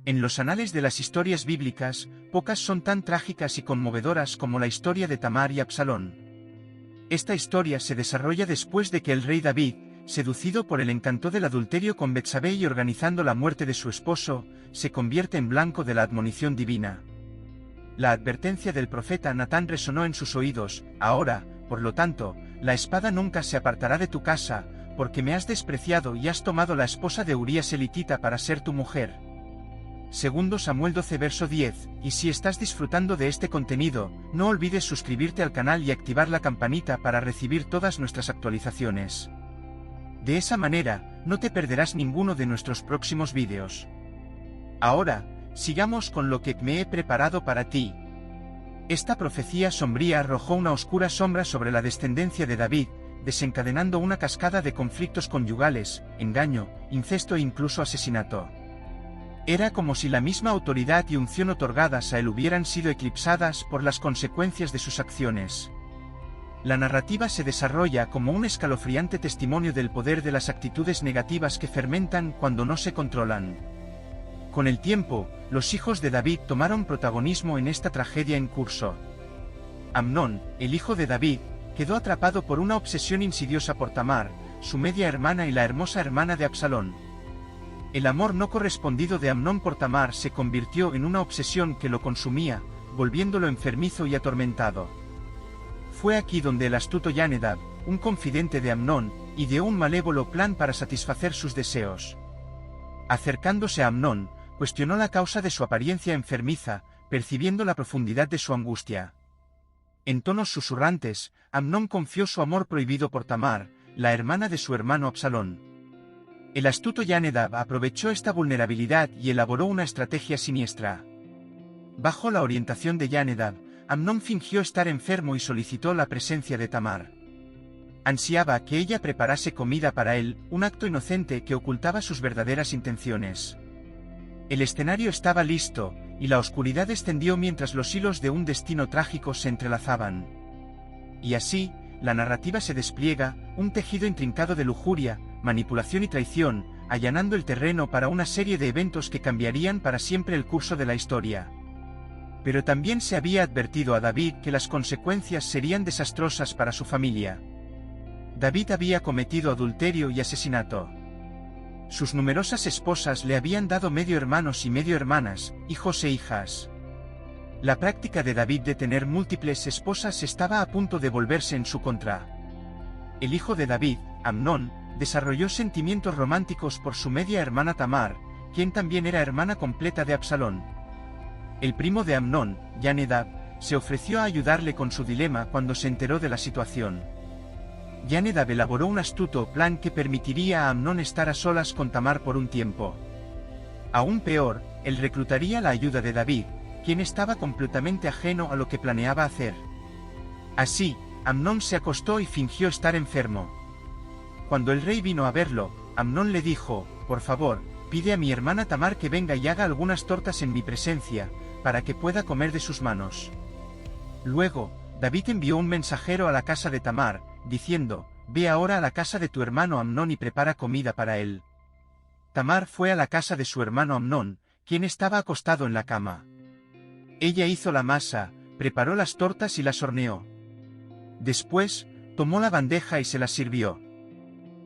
En los anales de las historias bíblicas, pocas son tan trágicas y conmovedoras como la historia de Tamar y Absalón. Esta historia se desarrolla después de que el rey David, seducido por el encanto del adulterio con Betsabé y organizando la muerte de su esposo, se convierte en blanco de la admonición divina. La advertencia del profeta Natán resonó en sus oídos: ahora, por lo tanto, la espada nunca se apartará de tu casa, porque me has despreciado y has tomado la esposa de Urías elitita para ser tu mujer. Segundo Samuel 12 verso 10, y si estás disfrutando de este contenido, no olvides suscribirte al canal y activar la campanita para recibir todas nuestras actualizaciones. De esa manera, no te perderás ninguno de nuestros próximos vídeos. Ahora, sigamos con lo que me he preparado para ti. Esta profecía sombría arrojó una oscura sombra sobre la descendencia de David, desencadenando una cascada de conflictos conyugales, engaño, incesto e incluso asesinato. Era como si la misma autoridad y unción otorgadas a él hubieran sido eclipsadas por las consecuencias de sus acciones. La narrativa se desarrolla como un escalofriante testimonio del poder de las actitudes negativas que fermentan cuando no se controlan. Con el tiempo, los hijos de David tomaron protagonismo en esta tragedia en curso. Amnón, el hijo de David, quedó atrapado por una obsesión insidiosa por Tamar, su media hermana y la hermosa hermana de Absalón. El amor no correspondido de Amnón por Tamar se convirtió en una obsesión que lo consumía, volviéndolo enfermizo y atormentado. Fue aquí donde el astuto Yonadab, un confidente de Amnón, ideó un malévolo plan para satisfacer sus deseos. Acercándose a Amnón, cuestionó la causa de su apariencia enfermiza, percibiendo la profundidad de su angustia. En tonos susurrantes, Amnón confió su amor prohibido por Tamar, la hermana de su hermano Absalón. El astuto Yonadab aprovechó esta vulnerabilidad y elaboró una estrategia siniestra. Bajo la orientación de Yonadab, Amnón fingió estar enfermo y solicitó la presencia de Tamar. Ansiaba que ella preparase comida para él, un acto inocente que ocultaba sus verdaderas intenciones. El escenario estaba listo, y la oscuridad descendió mientras los hilos de un destino trágico se entrelazaban. Y así, la narrativa se despliega, un tejido intrincado de lujuria, manipulación y traición, allanando el terreno para una serie de eventos que cambiarían para siempre el curso de la historia. Pero también se había advertido a David que las consecuencias serían desastrosas para su familia. David había cometido adulterio y asesinato. Sus numerosas esposas le habían dado medio hermanos y medio hermanas, hijos e hijas. La práctica de David de tener múltiples esposas estaba a punto de volverse en su contra. El hijo de David, Amnón, desarrolló sentimientos románticos por su media hermana Tamar, quien también era hermana completa de Absalón. El primo de Amnón, Yonadab, se ofreció a ayudarle con su dilema cuando se enteró de la situación. Yonadab elaboró un astuto plan que permitiría a Amnón estar a solas con Tamar por un tiempo. Aún peor, él reclutaría la ayuda de David, quien estaba completamente ajeno a lo que planeaba hacer. Así, Amnón se acostó y fingió estar enfermo. Cuando el rey vino a verlo, Amnón le dijo: por favor, pide a mi hermana Tamar que venga y haga algunas tortas en mi presencia, para que pueda comer de sus manos. Luego, David envió un mensajero a la casa de Tamar, diciendo: ve ahora a la casa de tu hermano Amnón y prepara comida para él. Tamar fue a la casa de su hermano Amnón, quien estaba acostado en la cama. Ella hizo la masa, preparó las tortas y las horneó. Después, tomó la bandeja y se las sirvió.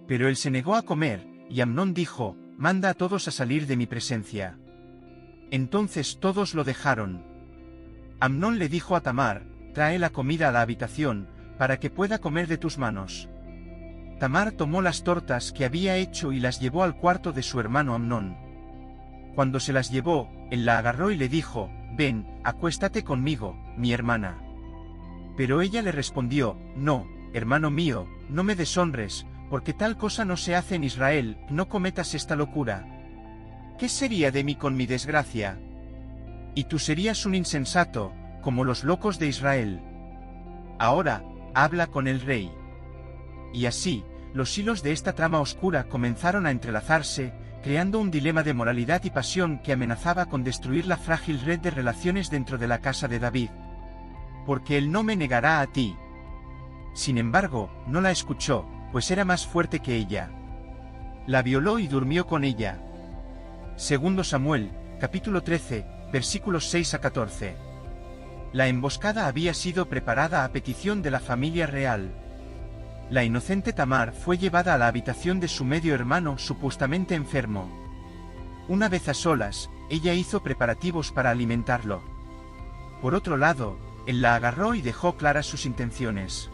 Pero él se negó a comer, y Amnón dijo: manda a todos a salir de mi presencia. Entonces todos lo dejaron. Amnón le dijo a Tamar: trae la comida a la habitación, para que pueda comer de tus manos. Tamar tomó las tortas que había hecho y las llevó al cuarto de su hermano Amnón. Cuando se las llevó, él la agarró y le dijo: ven, acuéstate conmigo, mi hermana. Pero ella le respondió: no, hermano mío, no me deshonres, porque tal cosa no se hace en Israel, no cometas esta locura. ¿Qué sería de mí con mi desgracia? Y tú serías un insensato, como los locos de Israel. Ahora, habla con el rey. Y así, los hilos de esta trama oscura comenzaron a entrelazarse, creando un dilema de moralidad y pasión que amenazaba con destruir la frágil red de relaciones dentro de la casa de David. Porque él no me negará a ti. Sin embargo, no la escuchó, pues era más fuerte que ella. La violó y durmió con ella. Segundo Samuel, capítulo 13, versículos 6 a 14. La emboscada había sido preparada a petición de la familia real. La inocente Tamar fue llevada a la habitación de su medio hermano supuestamente enfermo. Una vez a solas, ella hizo preparativos para alimentarlo. Por otro lado, él la agarró y dejó claras sus intenciones.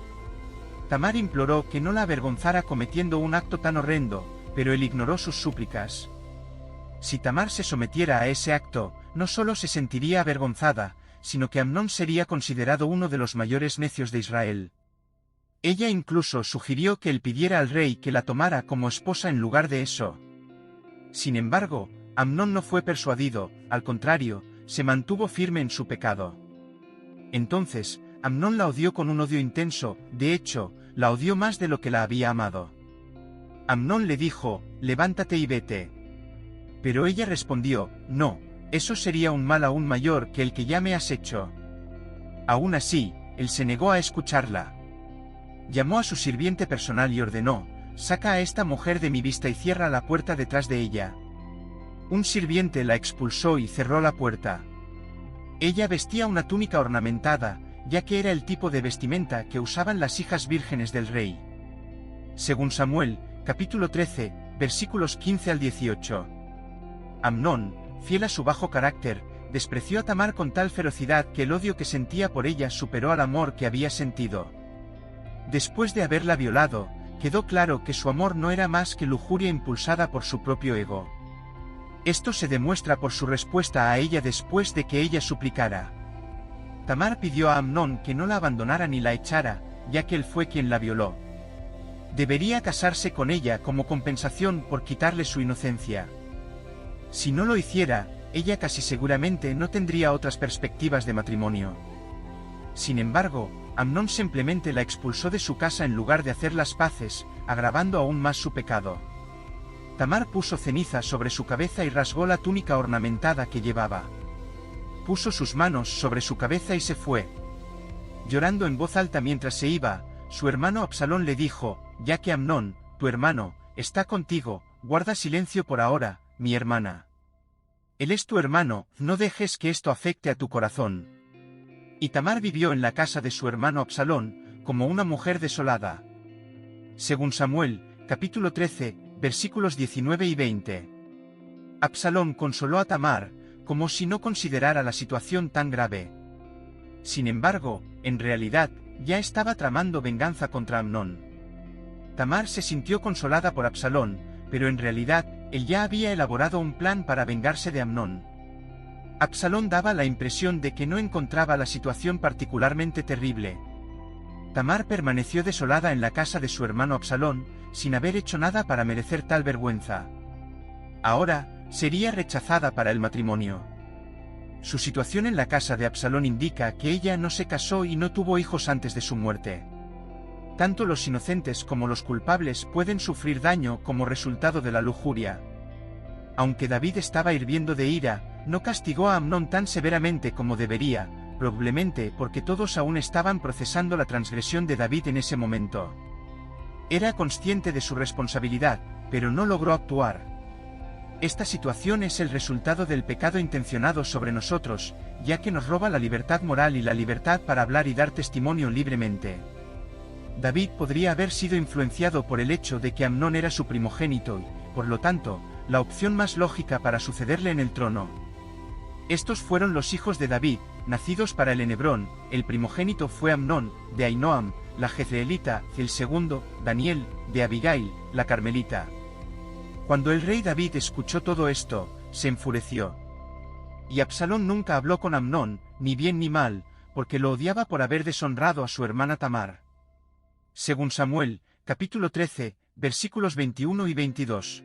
Tamar imploró que no la avergonzara cometiendo un acto tan horrendo, pero él ignoró sus súplicas. Si Tamar se sometiera a ese acto, no solo se sentiría avergonzada, sino que Amnón sería considerado uno de los mayores necios de Israel. Ella incluso sugirió que él pidiera al rey que la tomara como esposa en lugar de eso. Sin embargo, Amnón no fue persuadido, al contrario, se mantuvo firme en su pecado. Entonces, Amnón la odió con un odio intenso, de hecho, la odió más de lo que la había amado. Amnón le dijo, «Levántate y vete». Pero ella respondió, «No, eso sería un mal aún mayor que el que ya me has hecho». Aún así, él se negó a escucharla. Llamó a su sirviente personal y ordenó, «Saca a esta mujer de mi vista y cierra la puerta detrás de ella». Un sirviente la expulsó y cerró la puerta. Ella vestía una túnica ornamentada, ya que era el tipo de vestimenta que usaban las hijas vírgenes del rey. Según Samuel, capítulo 13, versículos 15 al 18. Amnón, fiel a su bajo carácter, despreció a Tamar con tal ferocidad que el odio que sentía por ella superó al amor que había sentido. Después de haberla violado, quedó claro que su amor no era más que lujuria impulsada por su propio ego. Esto se demuestra por su respuesta a ella después de que ella suplicara. Tamar pidió a Amnón que no la abandonara ni la echara, ya que él fue quien la violó. Debería casarse con ella como compensación por quitarle su inocencia. Si no lo hiciera, ella casi seguramente no tendría otras perspectivas de matrimonio. Sin embargo, Amnón simplemente la expulsó de su casa en lugar de hacer las paces, agravando aún más su pecado. Tamar puso ceniza sobre su cabeza y rasgó la túnica ornamentada que llevaba. Puso sus manos sobre su cabeza y se fue. Llorando en voz alta mientras se iba, su hermano Absalón le dijo, «Ya que Amnón, tu hermano, está contigo, guarda silencio por ahora, mi hermana. Él es tu hermano, no dejes que esto afecte a tu corazón». Y Tamar vivió en la casa de su hermano Absalón, como una mujer desolada. Según Samuel, capítulo 13, versículos 19 y 20. Absalón consoló a Tamar, como si no considerara la situación tan grave. Sin embargo, en realidad, ya estaba tramando venganza contra Amnón. Tamar se sintió consolada por Absalón, pero en realidad, él ya había elaborado un plan para vengarse de Amnón. Absalón daba la impresión de que no encontraba la situación particularmente terrible. Tamar permaneció desolada en la casa de su hermano Absalón, sin haber hecho nada para merecer tal vergüenza. Ahora, sería rechazada para el matrimonio. Su situación en la casa de Absalón indica que ella no se casó y no tuvo hijos antes de su muerte. Tanto los inocentes como los culpables pueden sufrir daño como resultado de la lujuria. Aunque David estaba hirviendo de ira, no castigó a Amnón tan severamente como debería, probablemente porque todos aún estaban procesando la transgresión de David en ese momento. Era consciente de su responsabilidad, pero no logró actuar. Esta situación es el resultado del pecado intencionado sobre nosotros, ya que nos roba la libertad moral y la libertad para hablar y dar testimonio libremente. David podría haber sido influenciado por el hecho de que Amnón era su primogénito y, por lo tanto, la opción más lógica para sucederle en el trono. Estos fueron los hijos de David, nacidos para él en Hebrón. El primogénito fue Amnón, de Ahinoam, la jezreelita, el segundo, Daniel, de Abigail, la carmelita. Cuando el rey David escuchó todo esto, se enfureció. Y Absalón nunca habló con Amnón, ni bien ni mal, porque lo odiaba por haber deshonrado a su hermana Tamar. Según Samuel, capítulo 13, versículos 21 y 22.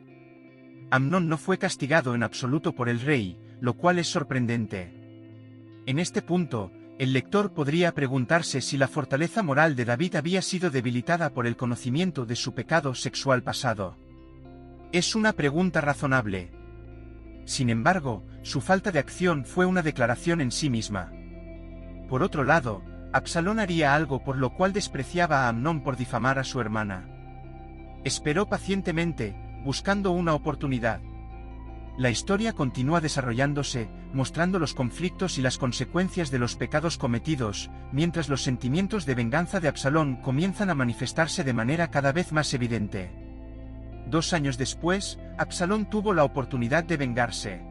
Amnón no fue castigado en absoluto por el rey, lo cual es sorprendente. En este punto, el lector podría preguntarse si la fortaleza moral de David había sido debilitada por el conocimiento de su pecado sexual pasado. Es una pregunta razonable. Sin embargo, su falta de acción fue una declaración en sí misma. Por otro lado, Absalón haría algo por lo cual despreciaba a Amnón por difamar a su hermana. Esperó pacientemente, buscando una oportunidad. La historia continúa desarrollándose, mostrando los conflictos y las consecuencias de los pecados cometidos, mientras los sentimientos de venganza de Absalón comienzan a manifestarse de manera cada vez más evidente. 2 años después, Absalón tuvo la oportunidad de vengarse.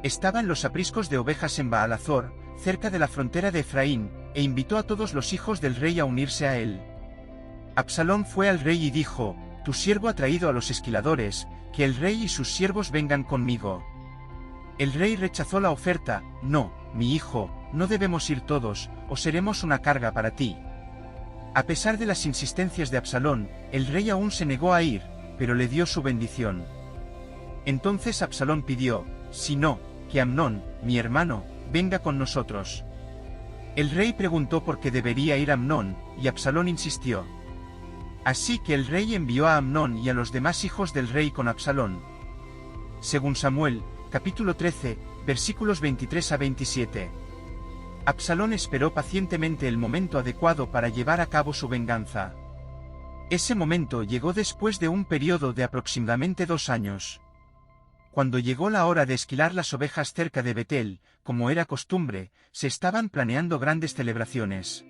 Estaba en los apriscos de ovejas en Baalazor, cerca de la frontera de Efraín, e invitó a todos los hijos del rey a unirse a él. Absalón fue al rey y dijo: «Tu siervo ha traído a los esquiladores, que el rey y sus siervos vengan conmigo». El rey rechazó la oferta: «No, mi hijo, no debemos ir todos, o seremos una carga para ti». A pesar de las insistencias de Absalón, el rey aún se negó a ir, pero le dio su bendición. Entonces Absalón pidió: «Si no, que Amnón, mi hermano, venga con nosotros». El rey preguntó por qué debería ir Amnón, y Absalón insistió. Así que el rey envió a Amnón y a los demás hijos del rey con Absalón. Según Samuel, capítulo 13, versículos 23 a 27. Absalón esperó pacientemente el momento adecuado para llevar a cabo su venganza. Ese momento llegó después de un periodo de aproximadamente 2 años. Cuando llegó la hora de esquilar las ovejas cerca de Betel, como era costumbre, se estaban planeando grandes celebraciones.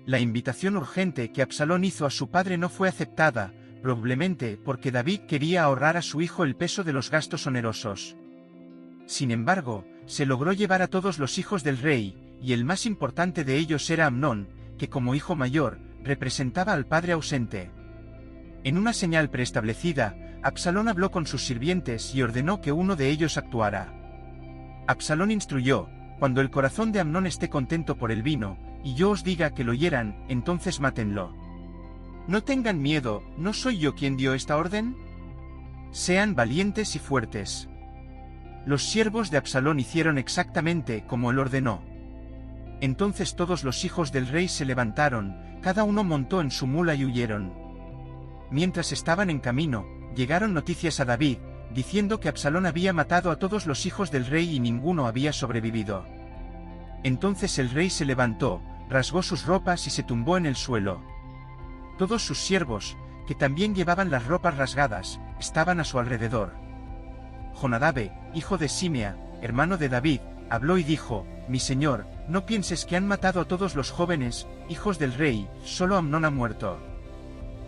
La invitación urgente que Absalón hizo a su padre no fue aceptada, probablemente porque David quería ahorrar a su hijo el peso de los gastos onerosos. Sin embargo, se logró llevar a todos los hijos del rey, y el más importante de ellos era Amnón, que como hijo mayor, representaba al padre ausente. En una señal preestablecida, Absalón habló con sus sirvientes y ordenó que uno de ellos actuara. Absalón instruyó: «Cuando el corazón de Amnón esté contento por el vino, y yo os diga que lo hieran, entonces mátenlo. No tengan miedo, ¿no soy yo quien dio esta orden? Sean valientes y fuertes». Los siervos de Absalón hicieron exactamente como él ordenó. Entonces todos los hijos del rey se levantaron, cada uno montó en su mula y huyeron. Mientras estaban en camino, llegaron noticias a David, diciendo que Absalón había matado a todos los hijos del rey y ninguno había sobrevivido. Entonces el rey se levantó, rasgó sus ropas y se tumbó en el suelo. Todos sus siervos, que también llevaban las ropas rasgadas, estaban a su alrededor. Jonadabe, hijo de Simea, hermano de David, habló y dijo: «Mi señor, no pienses que han matado a todos los jóvenes, hijos del rey, solo Amnón ha muerto».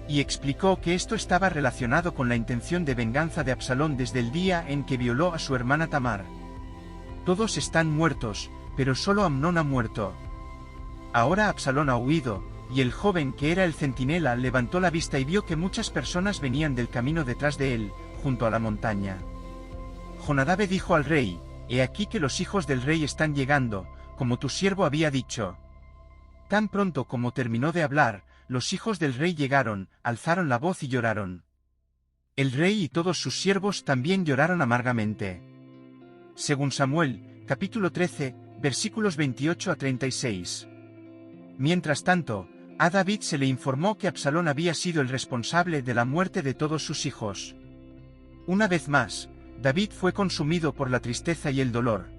Y explicó que esto estaba relacionado con la intención de venganza de Absalón desde el día en que violó a su hermana Tamar. Todos están muertos, pero solo Amnón ha muerto. Ahora Absalón ha huido, y el joven que era el centinela levantó la vista y vio que muchas personas venían del camino detrás de él, junto a la montaña. Jonadabe dijo al rey: «He aquí que los hijos del rey están llegando, como tu siervo había dicho». Tan pronto como terminó de hablar, los hijos del rey llegaron, alzaron la voz y lloraron. El rey y todos sus siervos también lloraron amargamente. Según Samuel, capítulo 13, versículos 28 a 36. Mientras tanto, a David se le informó que Absalón había sido el responsable de la muerte de todos sus hijos. Una vez más, David fue consumido por la tristeza y el dolor.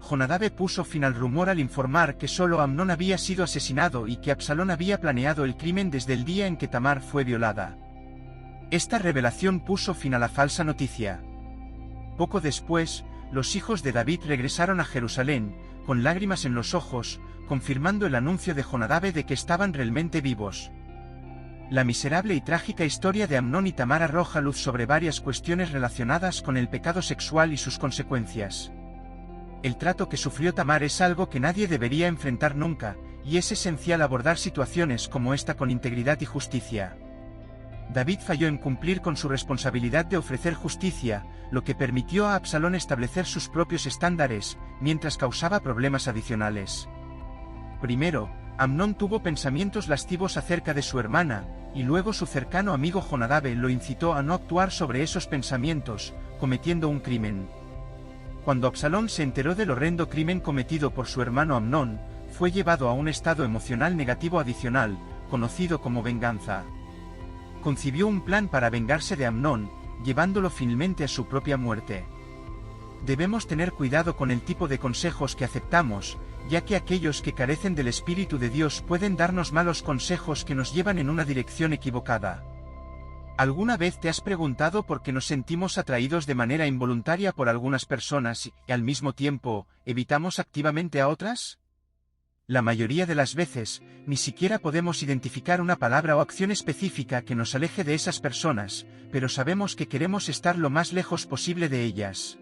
Jonadabe puso fin al rumor al informar que solo Amnón había sido asesinado y que Absalón había planeado el crimen desde el día en que Tamar fue violada. Esta revelación puso fin a la falsa noticia. Poco después, los hijos de David regresaron a Jerusalén, con lágrimas en los ojos, confirmando el anuncio de Jonadabe de que estaban realmente vivos. La miserable y trágica historia de Amnón y Tamar arroja luz sobre varias cuestiones relacionadas con el pecado sexual y sus consecuencias. El trato que sufrió Tamar es algo que nadie debería enfrentar nunca, y es esencial abordar situaciones como esta con integridad y justicia. David falló en cumplir con su responsabilidad de ofrecer justicia, lo que permitió a Absalón establecer sus propios estándares, mientras causaba problemas adicionales. Primero, Amnón tuvo pensamientos lascivos acerca de su hermana, y luego su cercano amigo Jonadabe lo incitó a no actuar sobre esos pensamientos, cometiendo un crimen. Cuando Absalón se enteró del horrendo crimen cometido por su hermano Amnón, fue llevado a un estado emocional negativo adicional, conocido como venganza. Concibió un plan para vengarse de Amnón, llevándolo finalmente a su propia muerte. Debemos tener cuidado con el tipo de consejos que aceptamos, ya que aquellos que carecen del Espíritu de Dios pueden darnos malos consejos que nos llevan en una dirección equivocada. ¿Alguna vez te has preguntado por qué nos sentimos atraídos de manera involuntaria por algunas personas y, al mismo tiempo, evitamos activamente a otras? La mayoría de las veces, ni siquiera podemos identificar una palabra o acción específica que nos aleje de esas personas, pero sabemos que queremos estar lo más lejos posible de ellas.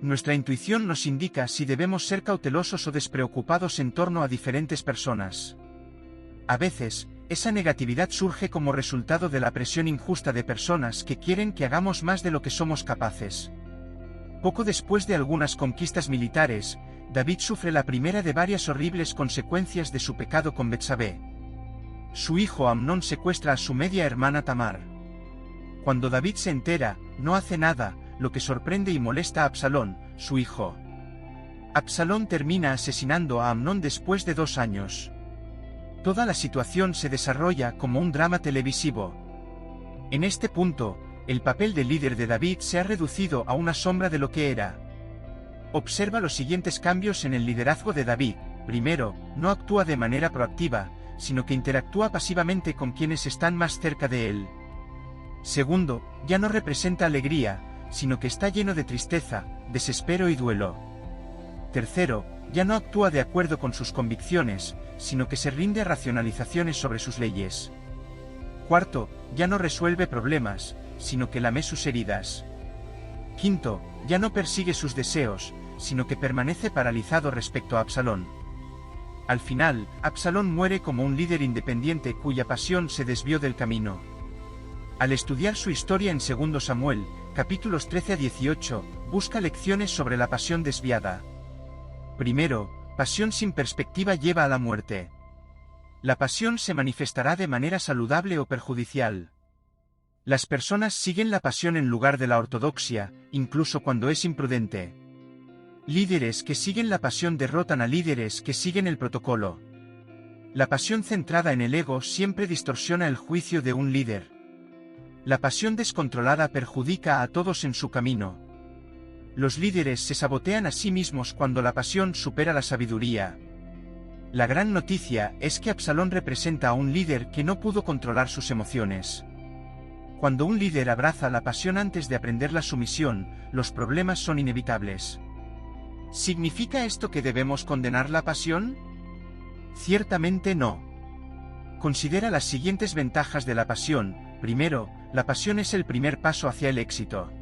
Nuestra intuición nos indica si debemos ser cautelosos o despreocupados en torno a diferentes personas. A veces, esa negatividad surge como resultado de la presión injusta de personas que quieren que hagamos más de lo que somos capaces. Poco después de algunas conquistas militares, David sufre la primera de varias horribles consecuencias de su pecado con Betsabé. Su hijo Amnón secuestra a su media hermana Tamar. Cuando David se entera, no hace nada, lo que sorprende y molesta a Absalón, su hijo. Absalón termina asesinando a Amnón después de 2 años. Toda la situación se desarrolla como un drama televisivo. En este punto, el papel de líder de David se ha reducido a una sombra de lo que era. Observa los siguientes cambios en el liderazgo de David. Primero, no actúa de manera proactiva, sino que interactúa pasivamente con quienes están más cerca de él. Segundo, ya no representa alegría, sino que está lleno de tristeza, desespero y duelo. Tercero, ya no actúa de acuerdo con sus convicciones, sino que se rinde a racionalizaciones sobre sus leyes. Cuarto, ya no resuelve problemas, sino que lame sus heridas. Quinto, ya no persigue sus deseos, sino que permanece paralizado respecto a Absalón. Al final, Absalón muere como un líder independiente cuya pasión se desvió del camino. Al estudiar su historia en 2 Samuel, capítulos 13 a 18, busca lecciones sobre la pasión desviada. Primero, pasión sin perspectiva lleva a la muerte. La pasión se manifestará de manera saludable o perjudicial. Las personas siguen la pasión en lugar de la ortodoxia, incluso cuando es imprudente. Líderes que siguen la pasión derrotan a líderes que siguen el protocolo. La pasión centrada en el ego siempre distorsiona el juicio de un líder. La pasión descontrolada perjudica a todos en su camino. Los líderes se sabotean a sí mismos cuando la pasión supera la sabiduría. La gran noticia es que Absalón representa a un líder que no pudo controlar sus emociones. Cuando un líder abraza la pasión antes de aprender la sumisión, los problemas son inevitables. ¿Significa esto que debemos condenar la pasión? Ciertamente no. Considera las siguientes ventajas de la pasión. Primero, la pasión es el primer paso hacia el éxito.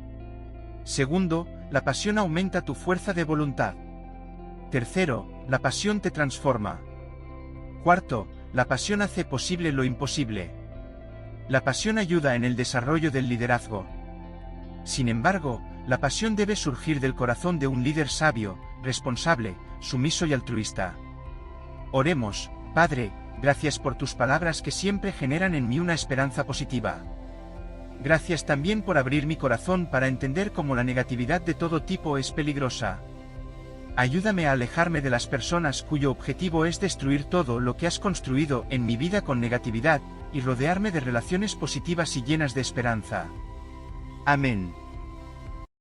Segundo, la pasión aumenta tu fuerza de voluntad. Tercero, la pasión te transforma. Cuarto, la pasión hace posible lo imposible. La pasión ayuda en el desarrollo del liderazgo. Sin embargo, la pasión debe surgir del corazón de un líder sabio, responsable, sumiso y altruista. Oremos. Padre, gracias por tus palabras que siempre generan en mí una esperanza positiva. Gracias también por abrir mi corazón para entender cómo la negatividad de todo tipo es peligrosa. Ayúdame a alejarme de las personas cuyo objetivo es destruir todo lo que has construido en mi vida con negatividad, y rodearme de relaciones positivas y llenas de esperanza. Amén.